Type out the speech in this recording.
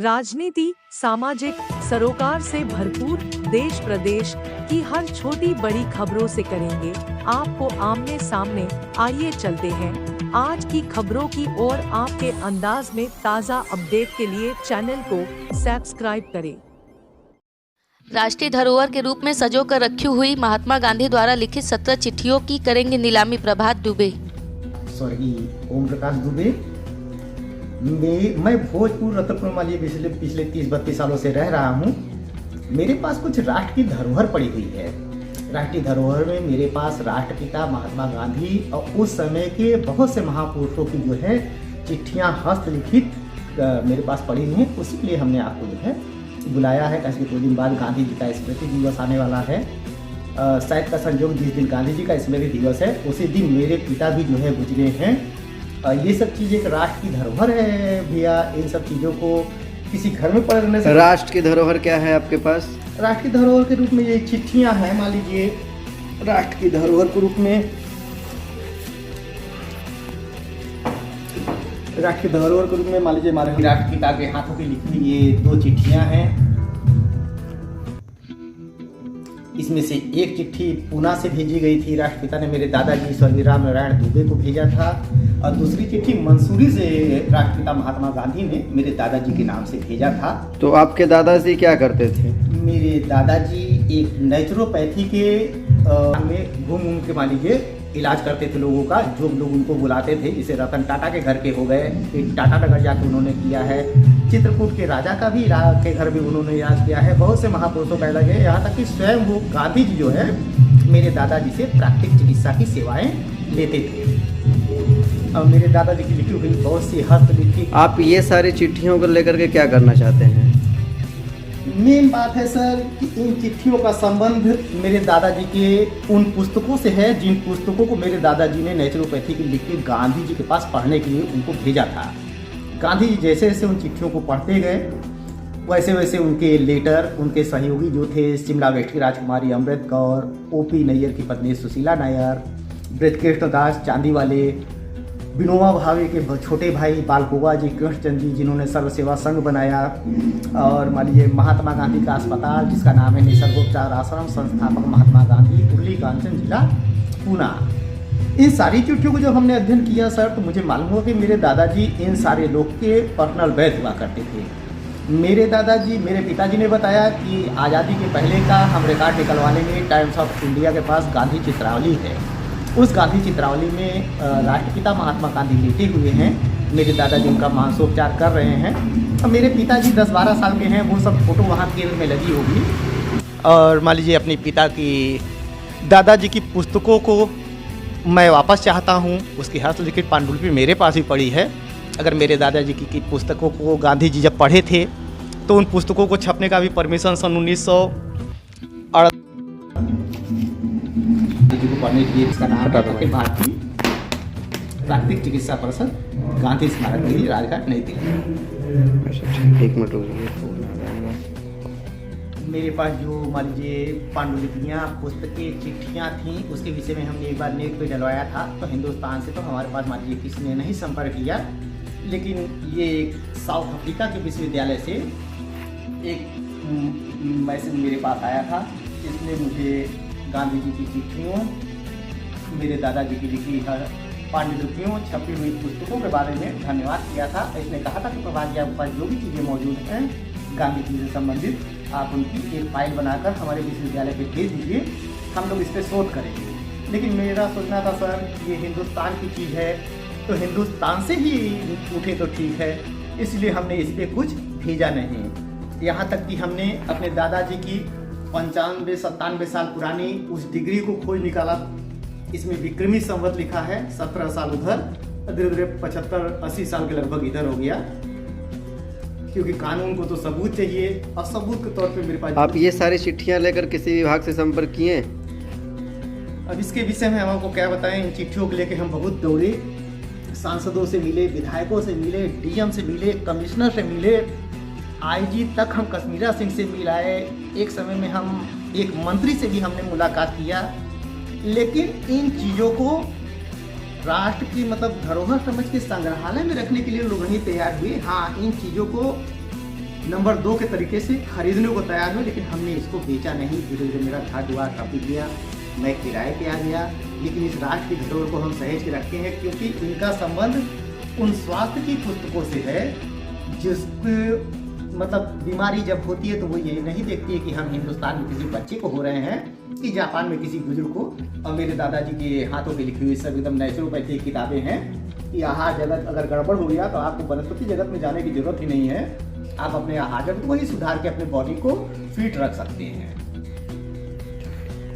राजनीति, सामाजिक सरोकार से भरपूर देश प्रदेश की हर छोटी बड़ी खबरों से करेंगे आपको आमने सामने। आइए चलते हैं आज की खबरों की ओर। आपके अंदाज में ताज़ा अपडेट के लिए चैनल को सब्सक्राइब करें। राष्ट्रीय धरोहर के रूप में सजो कर रखी हुई महात्मा गांधी द्वारा लिखित 17 चिट्ठियों की करेंगे नीलामी प्रभात दुबे। स्वर्गीय ओम प्रकाश दुबे। मैं भोजपुर रतनपुर माली पिछले 30-32 सालों से रह रहा हूँ। मेरे पास कुछ राष्ट्र की धरोहर पड़ी हुई है। राष्ट्रीय धरोहर में मेरे पास राष्ट्रपिता महात्मा गांधी और उस समय के बहुत से महापुरुषों की जो है चिट्ठियाँ हस्तलिखित मेरे पास पड़ी हुई हैं। उसी के लिए हमने आपको जो है बुलाया है, कैसे 2 दिन बाद गांधी जी का स्मृति दिवस आने वाला है। शायद का संयोग जिस दिन गांधी जी का स्मृति दिवस है उसी दिन मेरे पिता भी जो है गुजरे हैं। ये सब चीज़ एक राष्ट्र की धरोहर है भैया। इन सब चीज़ों को किसी घर में पढ़ने से। राष्ट्र की धरोहर क्या है आपके पास? राष्ट्र की धरोहर के रूप में ये चिट्ठियां हैं। मान लीजिए राष्ट्र की धरोहर के रूप में मान लीजिए हमारे राष्ट्रपिता के हाथों की लिखी हुई ये 2 चिट्ठियां हैं। इसमें से एक चिट्ठी पूना से भेजी गई थी, राष्ट्रपिता ने मेरे दादाजी स्वर्गीय राम नारायण दुबे को भेजा था, और दूसरी चिट्ठी मंसूरी से राष्ट्रपिता महात्मा गांधी ने मेरे दादाजी के नाम से भेजा था। तो आपके दादाजी क्या करते थे? मेरे दादाजी एक नेचुरोपैथी के में घूम के मान लीजिए इलाज करते थे लोगों का। जो लोग उनको बुलाते थे, जैसे रतन टाटा के घर के हो गए, एक टाटा नगर जाकर उन्होंने किया है। चित्रकूट के राजा का भी के घर भी उन्होंने इलाज किया है। बहुत से महापुरुषों का इलाज है। यहाँ तक कि स्वयं वो गांधी जी जो है मेरे दादाजी से प्राकृतिक चिकित्सा की सेवाएं लेते थे। और मेरे दादाजी की लिखी हुई बहुत सी हस्तलिखित। आप ये सारी चिट्ठियों को लेकर के क्या करना चाहते हैं? मेन बात है सर कि इन चिट्ठियों का संबंध मेरे दादाजी के उन पुस्तकों से है जिन पुस्तकों को मेरे दादाजी ने नेचुरोपैथी की लिख के गांधी जी के पास पढ़ने के लिए उनको भेजा था। गांधी जी जैसे जैसे उन चिट्ठियों को पढ़ते गए वैसे वैसे उनके लेटर, उनके सहयोगी जो थे शिमला वेस्ट की राजकुमारी अमृत कौर, ओपी नैयर की पत्नी सुशीला नायर, ब्रजकृष्ण दास चांदी वाले, विनोबा भावे के छोटे भाई बालकोबा जी, कृष्णचंद जी जिन्होंने सर्व सेवा संघ बनाया, और मान लीजिए महात्मा गांधी का अस्पताल जिसका नाम है निसर्गोपचार आश्रम, संस्थापक महात्मा गांधी, उर्ली कांचन जिला पूना। इन सारी चिट्ठियों को जब हमने अध्ययन किया सर तो मुझे मालूम हुआ कि मेरे दादाजी इन सारे लोग के पर्सनल वैद्य हुआ करते थे। मेरे पिताजी ने बताया कि आज़ादी के पहले का हम रिकॉर्ड निकलवा लेंगे। टाइम्स ऑफ इंडिया के पास गांधी चित्रावली है। उस गांधी चित्रावली में राष्ट्रपिता महात्मा गांधी लेटे हुए हैं। मेरे दादाजी उनका मांसोपचार कर रहे हैं। और मेरे पिताजी 10-12 साल के हैं। वो सब फोटो वहाँ केंद्र में लगी होगी। और मान लीजिए अपने पिता की दादाजी की पुस्तकों को मैं वापस चाहता हूँ। उसकी हस्तलिखित पांडुलिपि मेरे पास ही पड़ी है। अगर मेरे दादाजी की पुस्तकों को गांधी जी जब पढ़े थे तो उन पुस्तकों को छपने का भी परमिशन सन 1968 को पढ़ने के लिए इसका नाम है भारतीय प्राकृतिक चिकित्सा परिषद, गांधी स्मारक के लिए राजघाट नई दिल्ली। एक मिनट। मेरे पास जो मान लीजिए पांडुलिपियाँ, पुस्तकें, चिट्ठियाँ थीं उसके विषय में हमने एक बार नेट पे डलवाया था। तो हिंदुस्तान से तो हमारे पास मान लीजिए किसी ने नहीं संपर्क किया, लेकिन ये साउथ अफ्रीका के विश्वविद्यालय से एक मैसेज मेरे पास आया था। इसमें मुझे गांधी जी की चिट्ठियों, मेरे दादाजी की लिखी पांडुलिपियों, छपी हुई पुस्तकों के बारे में धन्यवाद किया था। इसने कहा था कि प्रभात जी आपके पास जो भी चीज़ें मौजूद हैं गांधी जी से संबंधित आप उनकी एक फाइल बनाकर हमारे विश्वविद्यालय पे भेज दीजिए, हम लोग इस पर शोध करेंगे। लेकिन मेरा सोचना था सर ये हिंदुस्तान की चीज़ है तो हिंदुस्तान से ही उठे तो ठीक है, इसलिए हमने इस पर कुछ भेजा नहीं। यहाँ तक कि हमने अपने दादाजी की 95-97 साल पुरानी उस डिग्री को खोज निकाला। इसमें विक्रमी संवत लिखा है, 17 साल उधर, धीरे धीरे 75-80 साल के लगभग इधर हो गया, क्योंकि कानून को तो सबूत चाहिए और सबूत के तौर पे मेरे पास। आप ये सारी चिट्ठियां लेकर किसी विभाग से संपर्क किए? अब इसके विषय में हम आपको क्या बताएं। इन चिट्ठियों को लेकर हम बहुत दौड़े, सांसदों से मिले, विधायकों से मिले, डीएम से मिले, कमिश्नर से मिले, आईजी तक हम कश्मीरा सिंह से मिल आए। एक समय में हम एक मंत्री से भी हमने मुलाकात किया, लेकिन इन चीज़ों को राष्ट्र की धरोहर समझ के संग्रहालय में रखने के लिए लोग नहीं तैयार हुए। हाँ, इन चीज़ों को नंबर 2 के तरीके से खरीदने को तैयार हुए, लेकिन हमने इसको बेचा नहीं। धीरे धीरे मेरा घर द्वार काफी गया, मैं किराए पे आ गया, लेकिन इस राष्ट्र की धरोहर को हम सहेज के रखते हैं, क्योंकि इनका संबंध उन स्वास्थ्य की पुस्तकों से है जिसको मतलब बीमारी जब होती है तो वो ये नहीं देखती है कि हम हिंदुस्तान में किसी बच्चे को हो रहे हैं कि जापान में किसी बुजुर्ग को। और मेरे दादाजी के हाथों की लिखी हुई सब एकदम नेचुरोपैथिक किताबें हैं कि आहार जगत अगर गड़बड़ हो गया तो आपको वनस्पति जगत में जाने की जरूरत ही नहीं है, आप अपने आहार जगत को ही सुधार के अपने बॉडी को फिट रख सकते हैं।